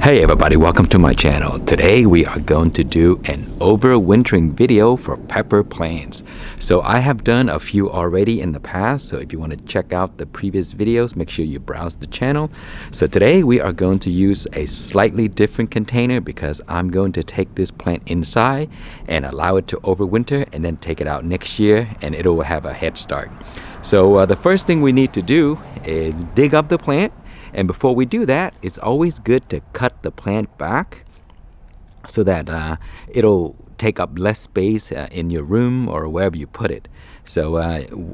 Hey everybody, welcome to my channel. Today we are going to do an overwintering video for pepper plants. So I have done a few already in the past, so if you want to check out the previous videos, make sure you browse the channel. So today we are going to use a slightly different container because I'm going to take this plant inside and allow it to overwinter and then take it out next year and it will have a head start. So the first thing we need to do is dig up the plant. And before we do that, it's always good to cut the plant back so that it'll take up less space in your room or wherever you put it. So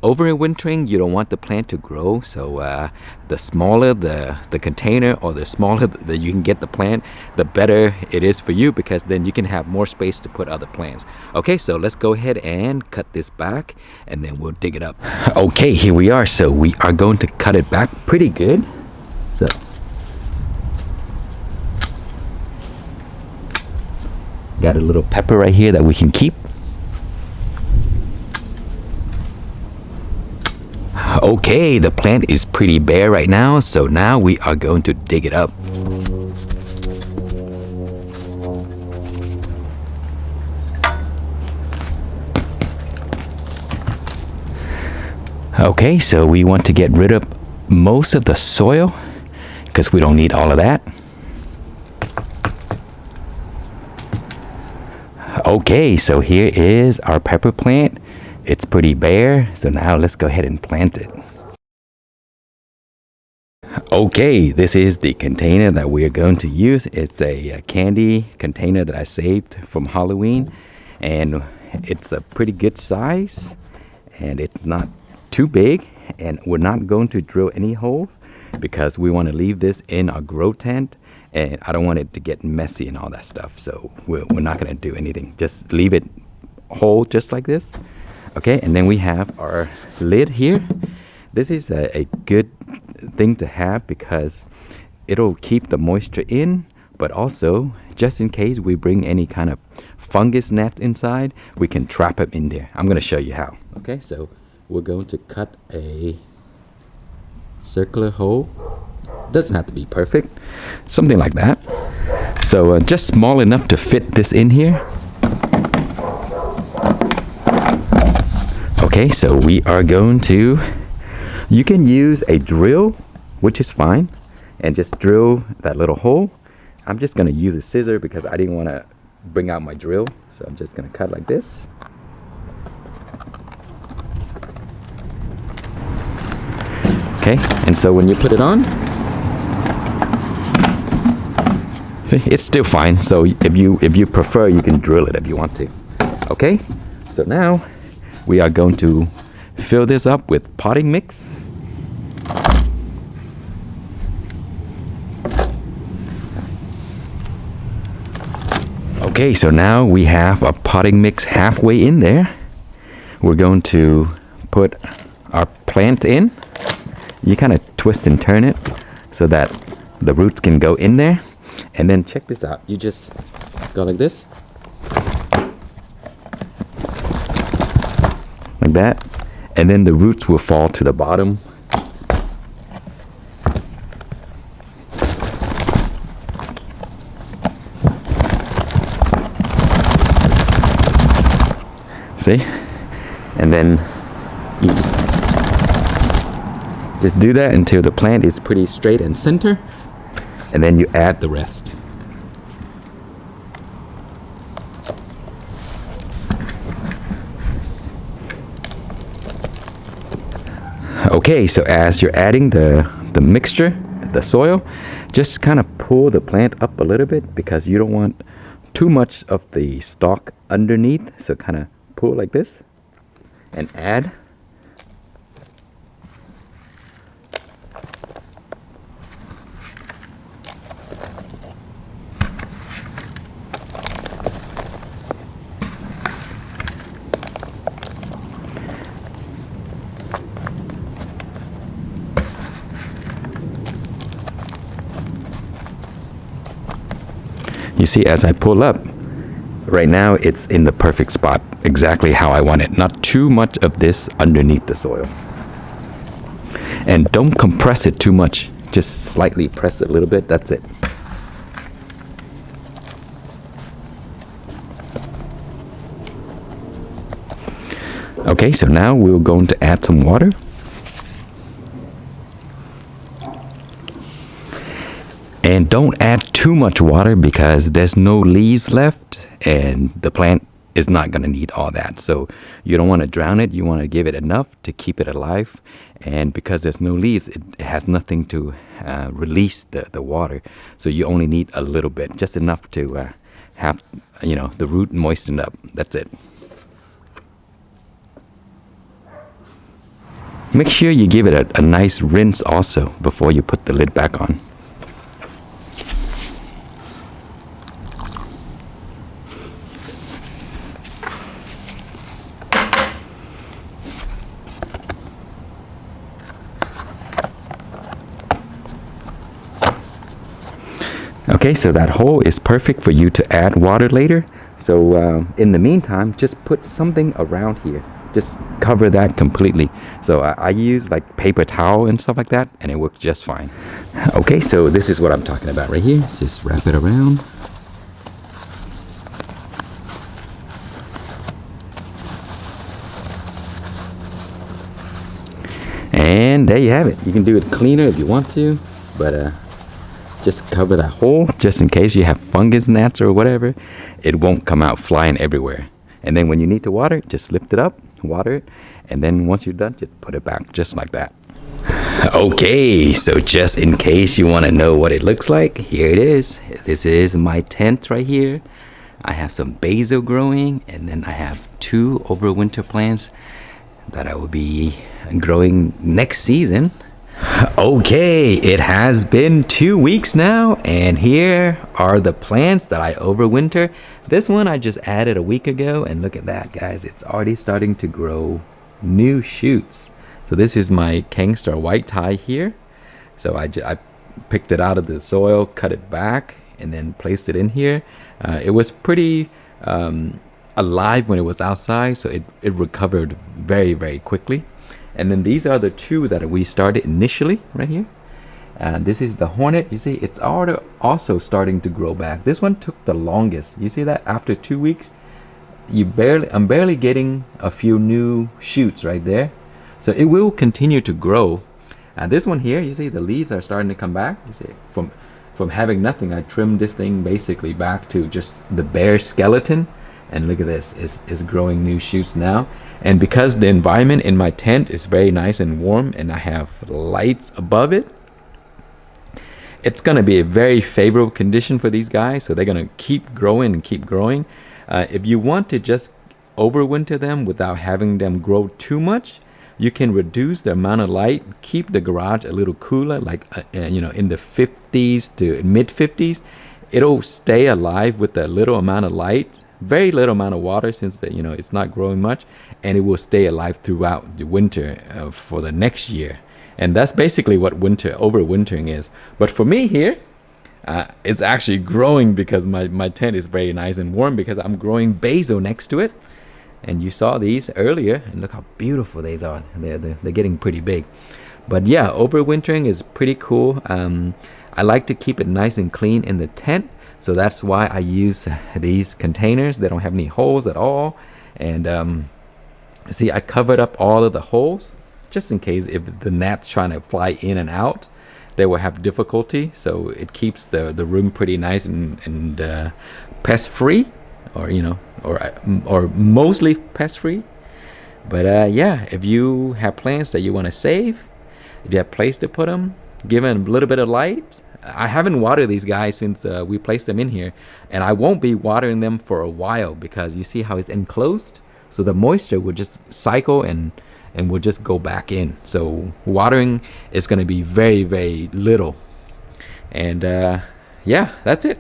overwintering, you don't want the plant to grow. So the smaller the container or the smaller that you can get the plant, the better it is for you because then you can have more space to put other plants. Okay, so let's go ahead and cut this back and then we'll dig it up. Okay, here we are. So we are going to cut it back pretty good. So, got a little pepper right here that we can keep. Okay, the plant is pretty bare right now, so now we are going to dig it up. Okay, so we want to get rid of most of the soil because we don't need all of that. Okay, so here is our pepper plant. It's pretty bare, so now let's go ahead and plant it. Okay, this is the container that we are going to use. It's a candy container that I saved from Halloween, and it's a pretty good size, and it's not too big. And we're not going to drill any holes because we want to leave this in our grow tent and I don't want it to get messy and all that stuff. So we're not going to do anything. Just leave it whole just like this. Okay, and then we have our lid here. This is a good thing to have because it'll keep the moisture in, but also just in case we bring any kind of fungus gnats inside, we can trap them in there. I'm going to show you how. Okay, so we're going to cut a circular hole. Doesn't have to be perfect, something like that. So just small enough to fit this in here. Okay, so we are going to, you can use a drill, which is fine, and just drill that little hole. I'm just going to use a scissor because I didn't want to bring out my drill. So I'm just going to cut like this. Okay, and so when you put it on, see, it's still fine. So if you prefer, you can drill it if you want to. Okay, so now we are going to fill this up with potting mix. Okay, so now we have a potting mix halfway in there. We're going to put our plant in. You kind of twist and turn it so that the roots can go in there. And then check this out. You just go like this. Like that. And then the roots will fall to the bottom. See? And then you just do that until the plant is pretty straight and center, and then you add the rest. Okay, so as you're adding the mixture, the soil, just kind of pull the plant up a little bit because you don't want too much of the stalk underneath. So kind of pull like this and add. You see, as I pull up, right now it's in the perfect spot, exactly how I want it. Not too much of this underneath the soil. And don't compress it too much. Just slightly press it a little bit, that's it. Okay, so now we're going to add some water. And don't add too much water because there's no leaves left and the plant is not going to need all that. So you don't want to drown it. You want to give it enough to keep it alive. And because there's no leaves, it has nothing to release the water. So you only need a little bit, just enough to have, the root moistened up. That's it. Make sure you give it a nice rinse also before you put the lid back on. Okay, so that hole is perfect for you to add water later. So in the meantime, just put something around here. Just cover that completely. So I use like paper towel and stuff like that, and it works just fine. Okay, so this is what I'm talking about right here. Just wrap it around. And there you have it. You can do it cleaner if you want to, but just cover that hole just in case you have fungus gnats or whatever. It won't come out flying everywhere. And then when you need to water it, just lift it up, water it, and then once you're done, just put it back just like that. Okay, so just in case you want to know what it looks like, here it is. This is my tent right here. I have some basil growing, and then I have 2 overwinter plants that I will be growing next season. Okay, it has been 2 weeks now, and here are the plants that I overwinter. This one I just added a week ago, and look at that, guys. It's already starting to grow new shoots. So this is my Kingstar white tie here. So I picked it out of the soil, cut it back, and then placed it in here. It was pretty alive when it was outside, so it recovered very, very quickly. And then these are the 2 that we started initially right here. This is the hornet. You see, it's already also starting to grow back. This one took the longest. You see that after 2 weeks, I'm barely getting a few new shoots right there. So it will continue to grow. This one here, you see the leaves are starting to come back. You see, from having nothing, I trimmed this thing basically back to just the bare skeleton. And look at this, it's growing new shoots now. And because the environment in my tent is very nice and warm and I have lights above it, it's gonna be a very favorable condition for these guys. So they're gonna keep growing and keep growing. If you want to just overwinter them without having them grow too much, you can reduce the amount of light, keep the garage a little cooler, like in the 50s to mid 50s. It'll stay alive with a little amount of light, very little amount of water, since it's not growing much, and it will stay alive throughout the winter for the next year. And that's basically what overwintering is. But for me here, it's actually growing because my tent is very nice and warm because I'm growing basil next to it. And you saw these earlier, and look how beautiful these are. They're getting pretty big. But yeah, overwintering is pretty cool. I like to keep it nice and clean in the tent. So that's why I use these containers. They don't have any holes at all. And see, I covered up all of the holes just in case if the gnat's trying to fly in and out, they will have difficulty. So it keeps the room pretty nice and pest free, or mostly pest free. But yeah, if you have plants that you want to save, if you have a place to put them, give them a little bit of light. I haven't watered these guys since we placed them in here, and I won't be watering them for a while because you see how it's enclosed, so the moisture will just cycle and will just go back in. So watering is going to be very, very little. And yeah, that's it.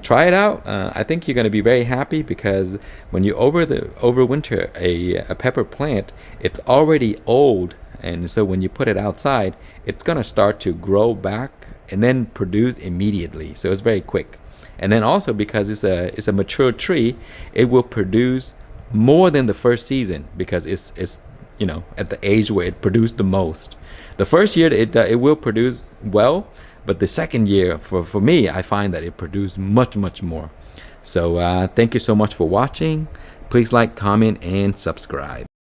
Try it out. I think you're going to be very happy because when you overwinter a pepper plant, it's already old, and so when you put it outside, it's going to start to grow back and then produce immediately. So it's very quick. And then also because it's a mature tree, it will produce more than the first season because it's at the age where it produced the most. The first year it will produce well, but the second year for me, I find that it produced much more. So thank you so much for watching. Please like, comment, and subscribe.